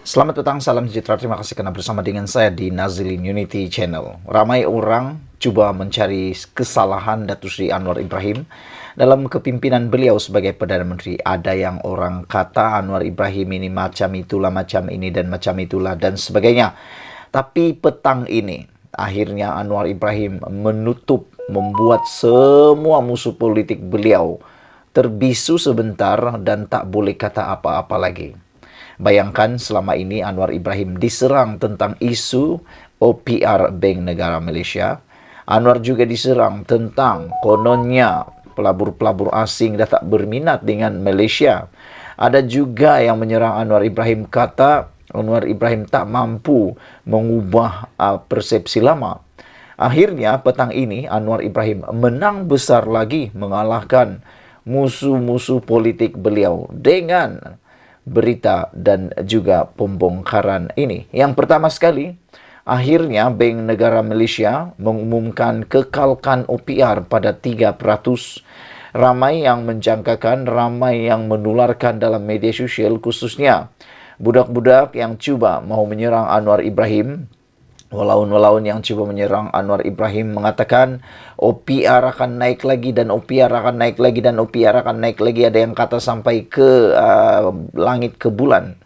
Selamat datang, salam sejahtera. Terima kasih karena bersama dengan saya di Nazilin Unity Channel. Ramai orang coba mencari kesalahan Datuk Seri Anwar Ibrahim dalam kepimpinan beliau sebagai Perdana Menteri. Ada yang orang kata Anwar Ibrahim ini macam itulah, macam ini dan macam itulah dan sebagainya. Tapi petang ini, akhirnya Anwar Ibrahim membuat semua musuh politik beliau terbisu sebentar dan tak boleh kata apa-apa lagi. Bayangkan selama ini Anwar Ibrahim diserang tentang isu OPR Bank Negara Malaysia. Anwar juga diserang tentang kononnya pelabur-pelabur asing dah tak berminat dengan Malaysia. Ada juga yang menyerang Anwar Ibrahim, kata Anwar Ibrahim tak mampu mengubah persepsi lama. Akhirnya petang ini Anwar Ibrahim menang besar lagi mengalahkan musuh-musuh politik beliau dengan berita dan juga pembongkaran ini. Yang pertama sekali, akhirnya Bank Negara Malaysia mengumumkan kekalkan OPR pada 3%. Ramai yang menjangkakan, ramai yang menularkan dalam media sosial, khususnya budak-budak yang cuba mahu menyerang Anwar Ibrahim. Walaun-walaun yang cuba menyerang Anwar Ibrahim mengatakan OPR akan naik lagi dan OPR akan naik lagi dan OPR akan naik lagi. Ada yang kata sampai ke langit, ke bulan.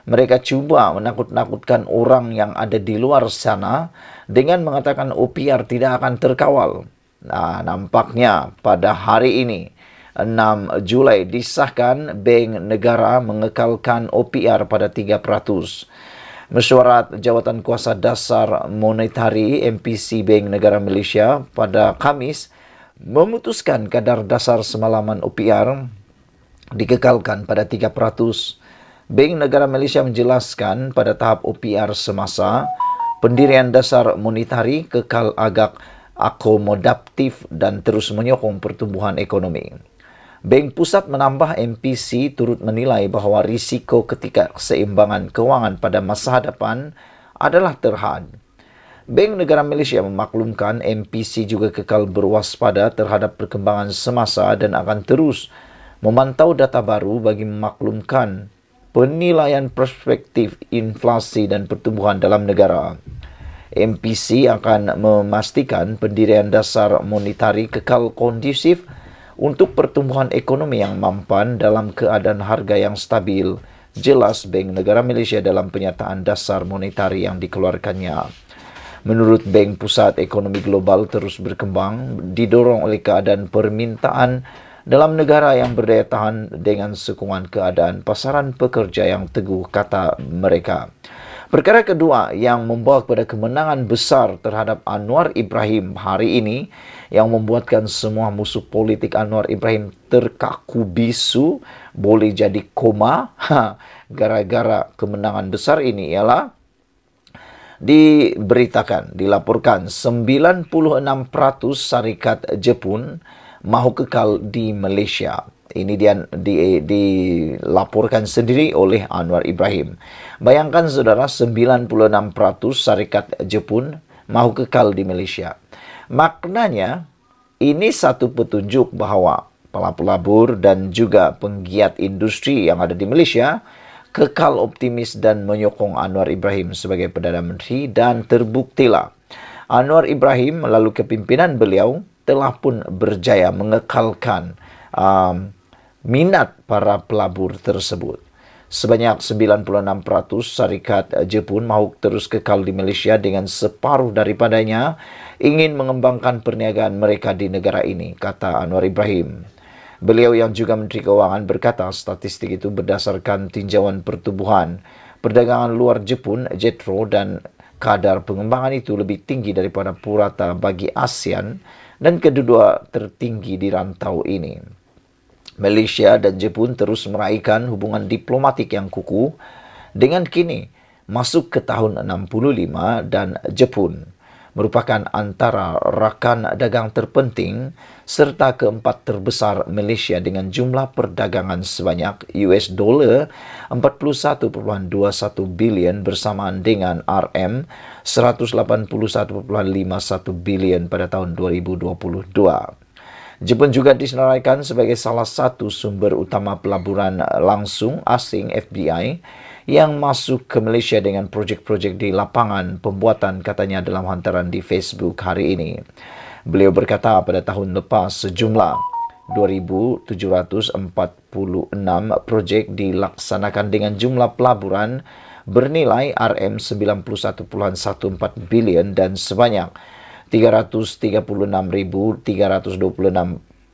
Mereka cuba menakut-nakutkan orang yang ada di luar sana dengan mengatakan OPR tidak akan terkawal. Nah, nampaknya pada hari ini 6 Julai disahkan Bank Negara mengekalkan OPR pada 3%. Mesyuarat Jawatan Kuasa Dasar Monetari MPC Bank Negara Malaysia pada Khamis memutuskan kadar dasar semalaman OPR dikekalkan pada 3%. Bank Negara Malaysia menjelaskan pada tahap OPR semasa, pendirian dasar monetari kekal agak akomodatif dan terus menyokong pertumbuhan ekonomi. Bank Pusat menambah MPC turut menilai bahawa risiko ketidakseimbangan kewangan pada masa hadapan adalah terhad. Bank Negara Malaysia memaklumkan MPC juga kekal berwaspada terhadap perkembangan semasa dan akan terus memantau data baru bagi memaklumkan penilaian perspektif inflasi dan pertumbuhan dalam negara. MPC akan memastikan pendirian dasar monetari kekal kondusif untuk pertumbuhan ekonomi yang mampan dalam keadaan harga yang stabil, jelas Bank Negara Malaysia dalam penyataan dasar monetari yang dikeluarkannya. Menurut Bank Pusat, ekonomi global terus berkembang, didorong oleh keadaan permintaan dalam negara yang berdaya tahan dengan sokongan keadaan pasaran pekerja yang teguh, kata mereka. Perkara kedua yang membawa kepada kemenangan besar terhadap Anwar Ibrahim hari ini, yang membuatkan semua musuh politik Anwar Ibrahim terkaku bisu, boleh jadi koma, gara-gara kemenangan besar ini ialah dilaporkan 96% syarikat Jepun mahu kekal di Malaysia. Ini dilaporkan sendiri oleh Anwar Ibrahim. Bayangkan saudara, 96% syarikat Jepun mahu kekal di Malaysia. Maknanya, ini satu petunjuk bahawa pelabur dan juga penggiat industri yang ada di Malaysia kekal optimis dan menyokong Anwar Ibrahim sebagai Perdana Menteri, dan terbuktilah Anwar Ibrahim melalui kepimpinan beliau telah pun berjaya mengekalkan minat para pelabur tersebut. Sebanyak 96% syarikat Jepun mahu terus kekal di Malaysia dengan separuh daripadanya ingin mengembangkan perniagaan mereka di negara ini, kata Anwar Ibrahim. Beliau yang juga Menteri Keuangan berkata statistik itu berdasarkan tinjauan pertumbuhan perdagangan luar Jepun, JETRO, dan kadar pengembangan itu lebih tinggi daripada purata bagi ASEAN dan kedua tertinggi di rantau ini. Malaysia dan Jepun terus meraihkan hubungan diplomatik yang kukuh dengan kini masuk ke tahun 65, dan Jepun merupakan antara rakan dagang terpenting serta keempat terbesar Malaysia dengan jumlah perdagangan sebanyak US dollar 41.21 bilion bersamaan dengan RM 181.51 bilion pada tahun 2022. Jepun juga disenaraikan sebagai salah satu sumber utama pelaburan langsung asing FDI yang masuk ke Malaysia dengan projek-projek di lapangan pembuatan, katanya dalam hantaran di Facebook hari ini. Beliau berkata pada tahun lepas sejumlah 2,746 projek dilaksanakan dengan jumlah pelaburan bernilai RM91.14 bilion dan sebanyak 336,326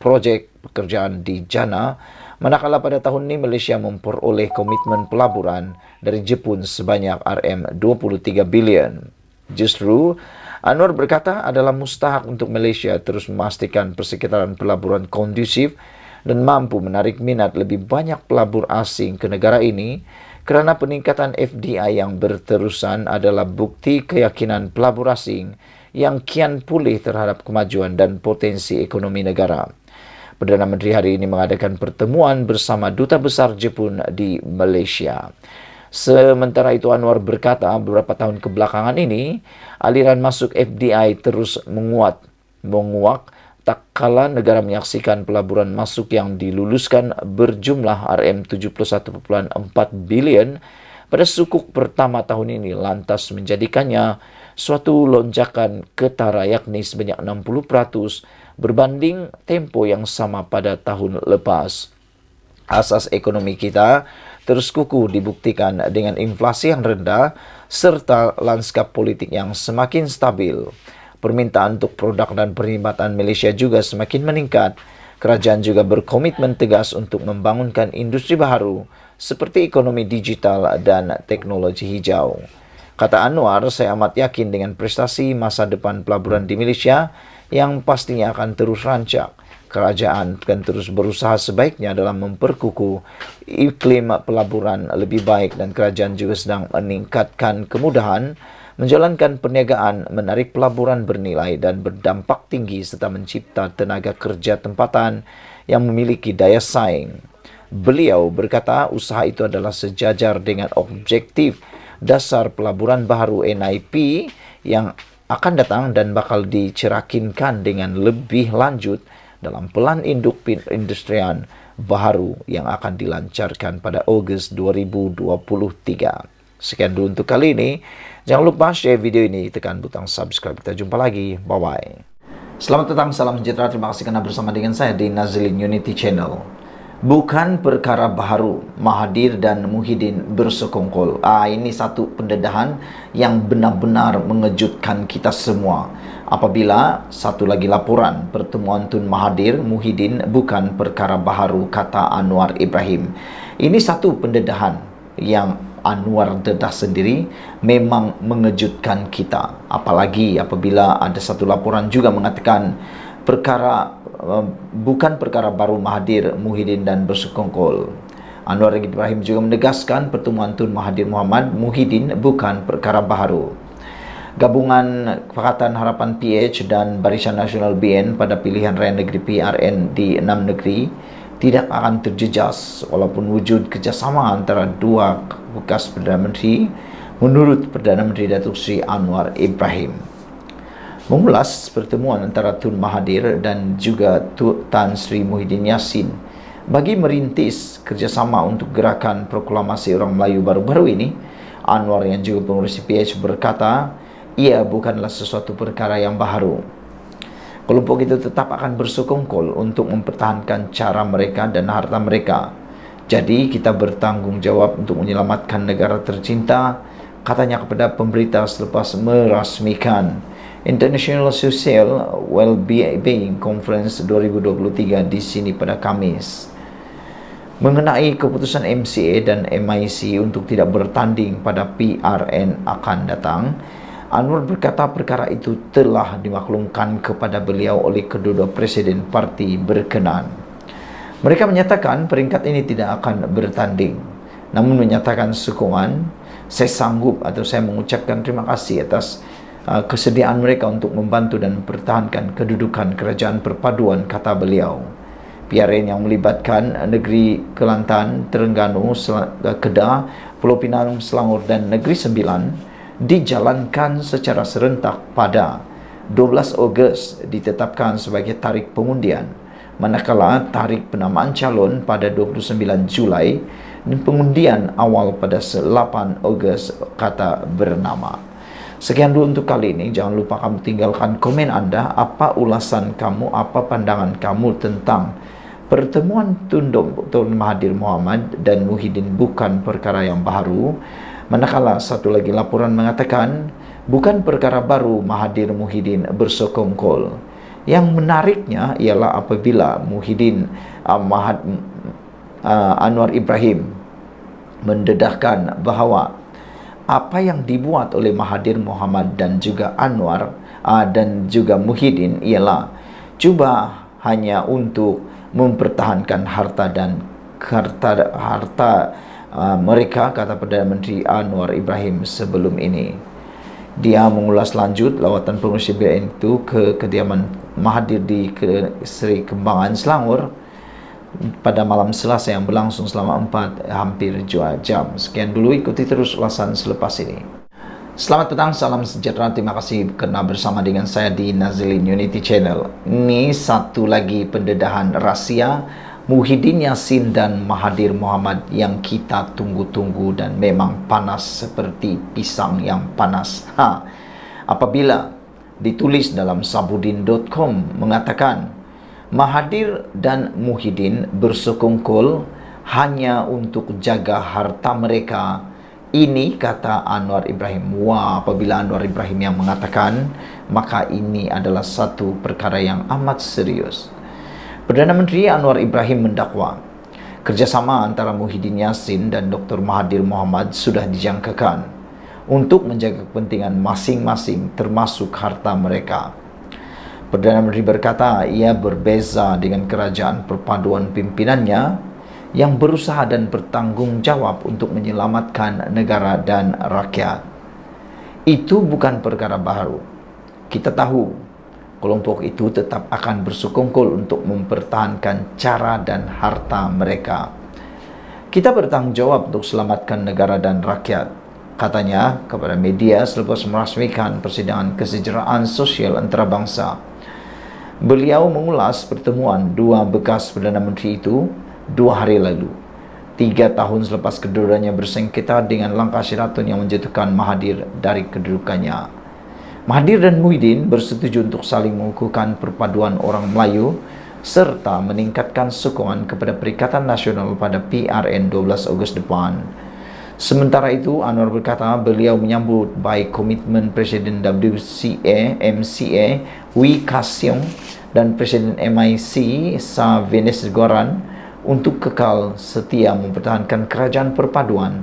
projek pekerjaan dijana, manakala pada tahun ini Malaysia memperoleh komitmen pelaburan dari Jepun sebanyak RM23 bilion. Justru, Anwar berkata adalah mustahak untuk Malaysia terus memastikan persekitaran pelaburan kondusif dan mampu menarik minat lebih banyak pelabur asing ke negara ini, kerana peningkatan FDI yang berterusan adalah bukti keyakinan pelabur asing yang kian pulih terhadap kemajuan dan potensi ekonomi negara. Perdana Menteri hari ini mengadakan pertemuan bersama Duta Besar Jepun di Malaysia. Sementara itu, Anwar berkata beberapa tahun kebelakangan ini, aliran masuk FDI terus menguat, tak kala negara menyaksikan pelaburan masuk yang diluluskan berjumlah RM71.4 bilion pada sukuk pertama tahun ini, lantas menjadikannya suatu lonjakan ketara, yakni sebanyak 60% berbanding tempo yang sama pada tahun lepas. Asas ekonomi kita terus kukuh dibuktikan dengan inflasi yang rendah serta lanskap politik yang semakin stabil. Permintaan untuk produk dan perkhidmatan Malaysia juga semakin meningkat. Kerajaan juga berkomitmen tegas untuk membangunkan industri baru seperti ekonomi digital dan teknologi hijau. Kata Anwar, saya amat yakin dengan prestasi masa depan pelaburan di Malaysia yang pastinya akan terus rancak. Kerajaan akan terus berusaha sebaiknya dalam memperkukuh iklim pelaburan lebih baik, dan kerajaan juga sedang meningkatkan kemudahan menjalankan perniagaan, menarik pelaburan bernilai dan berdampak tinggi serta mencipta tenaga kerja tempatan yang memiliki daya saing. Beliau berkata usaha itu adalah sejajar dengan objektif dasar pelaburan baru NIP yang akan datang dan bakal dicerakinkan dengan lebih lanjut dalam pelan induk perindustrian baru yang akan dilancarkan pada Ogos 2023. Sekian dulu untuk kali ini. Jangan lupa share video ini, tekan butang subscribe. Kita jumpa lagi. Bye-bye. Selamat datang, salam sejahtera. Terima kasih karena bersama dengan saya di Nazilin Unity Channel. Bukan perkara baru, Mahathir dan Muhyiddin bersekongkol. Ini satu pendedahan yang benar-benar mengejutkan kita semua. Apabila satu lagi laporan, pertemuan Tun Mahathir Muhyiddin bukan perkara baru, kata Anwar Ibrahim. Ini satu pendedahan yang Anwar dedah sendiri, memang mengejutkan kita. Apalagi apabila ada satu laporan juga mengatakan bukan perkara baru Mahathir, Muhyiddin dan bersekongkol. Anwar Ibrahim juga menegaskan pertemuan Tun Mahathir Mohamad Muhyiddin bukan perkara baru. Gabungan Pakatan Harapan PH dan Barisan Nasional BN pada pilihan raya negeri PRN di 6 negeri tidak akan terjejas walaupun wujud kerjasama antara dua bekas Perdana Menteri, menurut Perdana Menteri Datuk Seri Anwar Ibrahim. Mengulas pertemuan antara Tun Mahathir dan juga Tan Sri Muhyiddin Yassin bagi merintis kerjasama untuk gerakan proklamasi orang Melayu baru-baru ini, Anwar yang juga pengurus PH berkata, ia bukanlah sesuatu perkara yang baru. Kelompok itu tetap akan bersekongkol untuk mempertahankan cara mereka dan harta mereka. Jadi kita bertanggung jawab untuk menyelamatkan negara tercinta, katanya kepada pemberita selepas merasmikan International Social Wellbeing Conference 2023 di sini pada Khamis. Mengenai keputusan MCA dan MIC untuk tidak bertanding pada PRN akan datang, Anwar berkata perkara itu telah dimaklumkan kepada beliau oleh kedua-dua presiden parti berkenan. Mereka menyatakan peringkat ini tidak akan bertanding, namun menyatakan sokongan. Saya sanggup atau saya mengucapkan terima kasih atas kesediaan mereka untuk membantu dan mempertahankan kedudukan kerajaan perpaduan, kata beliau. PRN yang melibatkan negeri Kelantan, Terengganu, Kedah, Pulau Pinang, Selangor dan Negeri Sembilan dijalankan secara serentak pada 12 Ogos, ditetapkan sebagai tarikh pengundian. manakala tarikh penamaan calon pada 29 Julai dan pengundian awal pada 8 Ogos kata bernama. Sekian dulu untuk kali ini. Jangan lupa kamu tinggalkan komen Anda, apa ulasan kamu, apa pandangan kamu tentang pertemuan Dr. Mahathir Mohamad dan Muhyiddin bukan perkara yang baru. Manakala satu lagi laporan mengatakan bukan perkara baru Mahathir Muhyiddin bersekongkol. Yang menariknya ialah apabila Muhyiddin Anwar Ibrahim mendedahkan bahawa apa yang dibuat oleh Mahathir Mohamad dan juga Anwar dan juga Muhyiddin ialah cuba hanya untuk mempertahankan harta mereka, kata Perdana Menteri Anwar Ibrahim sebelum ini. Dia mengulas lanjut lawatan pengurusi BN itu ke kediaman Mahathir di Seri Kembangan, Selangor pada malam Selasa yang berlangsung selama hampir 2 jam. Sekian dulu, ikuti terus ulasan selepas ini. Selamat petang, salam sejahtera, terima kasih karena bersama dengan saya di Nazilin Unity Channel. Ini satu lagi pendedahan rahasia Muhyiddin Yassin dan Mahathir Mohamad yang kita tunggu-tunggu dan memang panas seperti pisang yang panas. Apabila ditulis dalam sabudin.com mengatakan Mahathir dan Muhyiddin bersekongkol hanya untuk jaga harta mereka. Ini kata Anwar Ibrahim. Wah, apabila Anwar Ibrahim yang mengatakan, maka ini adalah satu perkara yang amat serius. Perdana Menteri Anwar Ibrahim mendakwa kerjasama antara Muhyiddin Yassin dan Dr. Mahathir Mohamad sudah dijangkakan untuk menjaga kepentingan masing-masing termasuk harta mereka. Perdana Menteri berkata ia berbeza dengan kerajaan perpaduan pimpinannya yang berusaha dan bertanggung jawab untuk menyelamatkan negara dan rakyat. Itu bukan perkara baru. Kita tahu kelompok itu tetap akan bersekongkol untuk mempertahankan cara dan harta mereka. Kita bertanggung jawab untuk selamatkan negara dan rakyat, katanya kepada media selepas merasmikan persidangan kesejahteraan sosial antarabangsa. Beliau mengulas pertemuan dua bekas Perdana Menteri itu 2 hari lalu, 3 tahun selepas kedudukannya bersengketa dengan langkah Sheraton yang menjatuhkan Mahathir dari kedudukannya. Mahathir dan Muhyiddin bersetuju untuk saling mengukuhkan perpaduan orang Melayu serta meningkatkan sokongan kepada Perikatan Nasional pada PRN 12 Ogos depan. Sementara itu, Anwar berkata beliau menyambut baik komitmen Presiden MCA Wee Ka Siong dan Presiden MIC Sa Venesgoran untuk kekal setia mempertahankan kerajaan perpaduan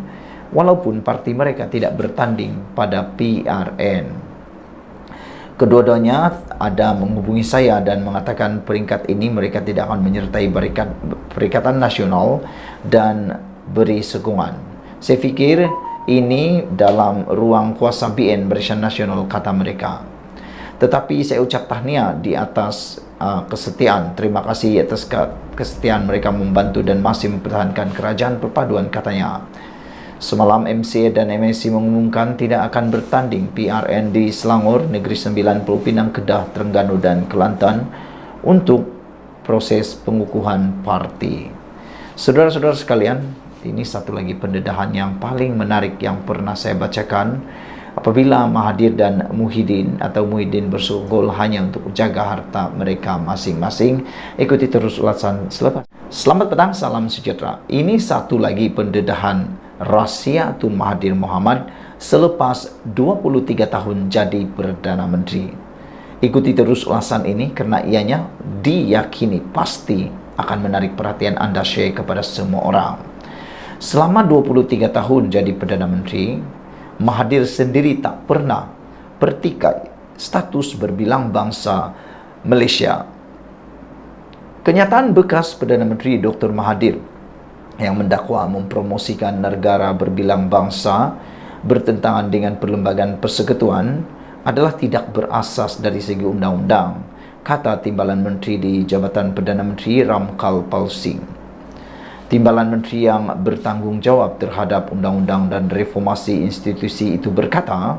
walaupun parti mereka tidak bertanding pada PRN. Kedua-duanya ada menghubungi saya dan mengatakan peringkat ini mereka tidak akan menyertai Perikatan Nasional dan beri sokongan. Saya fikir ini dalam ruang kuasa BN Barisan Nasional, kata mereka. Tetapi saya ucap tahniah di atas kesetiaan. Terima kasih atas kesetiaan mereka membantu dan masih mempertahankan kerajaan perpaduan, katanya. Semalam MCA dan MSC mengumumkan tidak akan bertanding PRN di Selangor, Negeri Sembilan, Pulau Pinang, Kedah, Terengganu dan Kelantan untuk proses pengukuhan parti. Saudara-saudara sekalian, ini satu lagi pendedahan yang paling menarik yang pernah saya bacakan. Apabila Mahathir dan Muhyiddin bersekongkol hanya untuk jaga harta mereka masing-masing. Ikuti terus ulasan selepas. Selamat petang, salam sejahtera. Ini satu lagi pendedahan rahasia Tun Mahathir Mohamad selepas 23 tahun jadi Perdana Menteri. Ikuti terus ulasan ini karena ianya diyakini pasti akan menarik perhatian Anda share kepada semua orang. Selama 23 tahun jadi Perdana Menteri, Mahathir sendiri tak pernah pertikai status berbilang bangsa Malaysia. Kenyataan bekas Perdana Menteri Dr. Mahathir yang mendakwa mempromosikan negara berbilang bangsa bertentangan dengan Perlembagaan Persekutuan adalah tidak berasas dari segi undang-undang, kata Timbalan Menteri di Jabatan Perdana Menteri Ramkal Palsing. Timbalan Menteri yang bertanggung jawab terhadap undang-undang dan reformasi institusi itu berkata,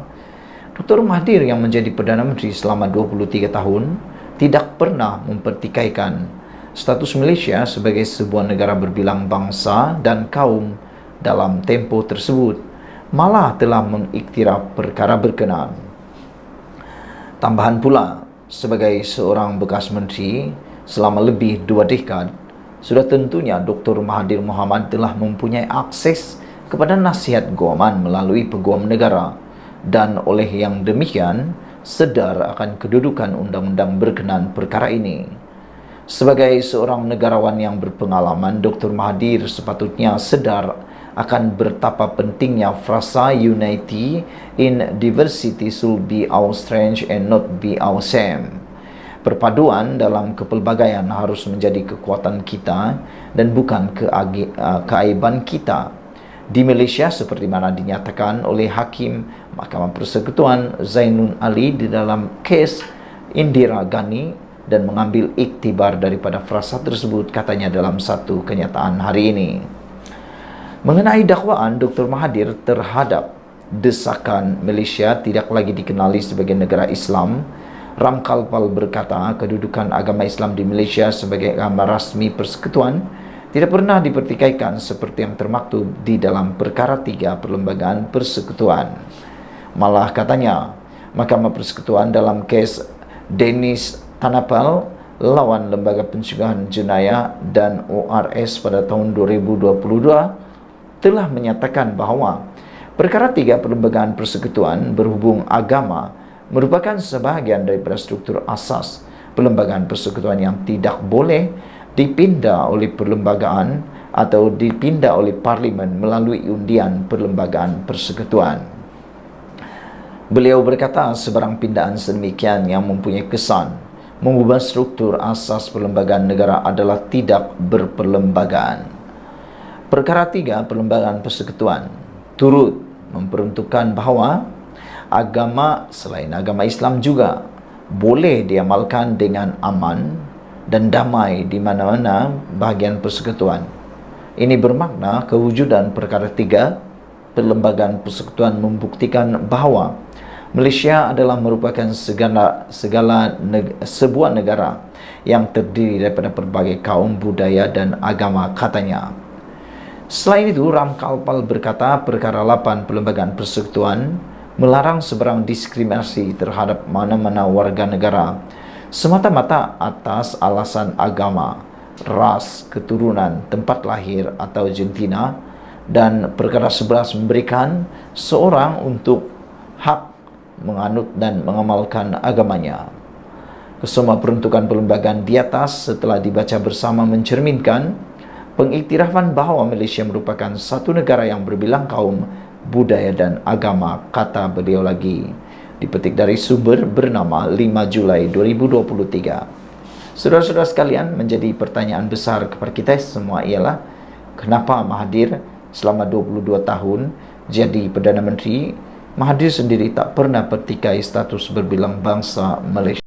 Dr. Mahathir yang menjadi Perdana Menteri selama 23 tahun tidak pernah mempertikaikan status Malaysia sebagai sebuah negara berbilang bangsa dan kaum dalam tempoh tersebut malah telah mengiktiraf perkara berkenaan. Tambahan pula, sebagai seorang bekas menteri selama lebih 2 dekad, sudah tentunya Dr. Mahathir Mohamad telah mempunyai akses kepada nasihat guaman melalui peguam negara dan oleh yang demikian sedar akan kedudukan undang-undang berkenaan perkara ini. Sebagai seorang negarawan yang berpengalaman, Dr. Mahathir sepatutnya sedar akan betapa pentingnya frasa unity in diversity should be our strength and not be our shame. Perpaduan dalam kepelbagaian harus menjadi kekuatan kita dan bukan keaiban kita. Di Malaysia, seperti mana dinyatakan oleh Hakim Mahkamah Persekutuan Zainul Ali di dalam kes Indira Ghani, dan mengambil iktibar daripada frasa tersebut, katanya dalam satu kenyataan hari ini. Mengenai dakwaan Dr. Mahathir terhadap desakan Malaysia tidak lagi dikenali sebagai negara Islam, Ram Kalpal berkata kedudukan agama Islam di Malaysia sebagai agama rasmi persekutuan tidak pernah dipertikaikan seperti yang termaktub di dalam perkara 3 Perlembagaan Persekutuan. Malah katanya, Mahkamah Persekutuan dalam kes Dennis Tanapal lawan Lembaga Pencegahan Jenayah dan ORS pada tahun 2022 telah menyatakan bahawa perkara 3 Perlembagaan Persekutuan berhubung agama merupakan sebahagian daripada struktur asas Perlembagaan Persekutuan yang tidak boleh dipindah oleh perlembagaan atau dipindah oleh parlimen melalui undian Perlembagaan Persekutuan. Beliau berkata sebarang pindahan sedemikian yang mempunyai kesan mengubah struktur asas perlembagaan negara adalah tidak berperlembagaan. Perkara 3 Perlembagaan Persekutuan turut memperuntukkan bahawa agama selain agama Islam juga boleh diamalkan dengan aman dan damai di mana-mana bahagian persekutuan. Ini bermakna kewujudan perkara 3 Perlembagaan Persekutuan membuktikan bahawa Malaysia adalah merupakan sebuah negara yang terdiri daripada berbagai kaum, budaya dan agama, katanya. Selain itu, Ram Kalpal berkata perkara 8 Perlembagaan Persekutuan melarang sebarang diskriminasi terhadap mana-mana warga negara semata-mata atas alasan agama, ras, keturunan, tempat lahir atau jantina, dan perkara 11 memberikan seorang untuk hak menganut dan mengamalkan agamanya. Kesemua peruntukan perlembagaan di atas setelah dibaca bersama mencerminkan pengiktirafan bahawa Malaysia merupakan satu negara yang berbilang kaum, budaya dan agama, kata beliau lagi. Dipetik dari sumber bernama 5 Julai 2023. Saudara-saudara sekalian, menjadi pertanyaan besar kepada kita semua ialah kenapa Mahathir selama 22 tahun jadi Perdana Menteri, Mahathir sendiri tak pernah pertikai status berbilang bangsa Malaysia.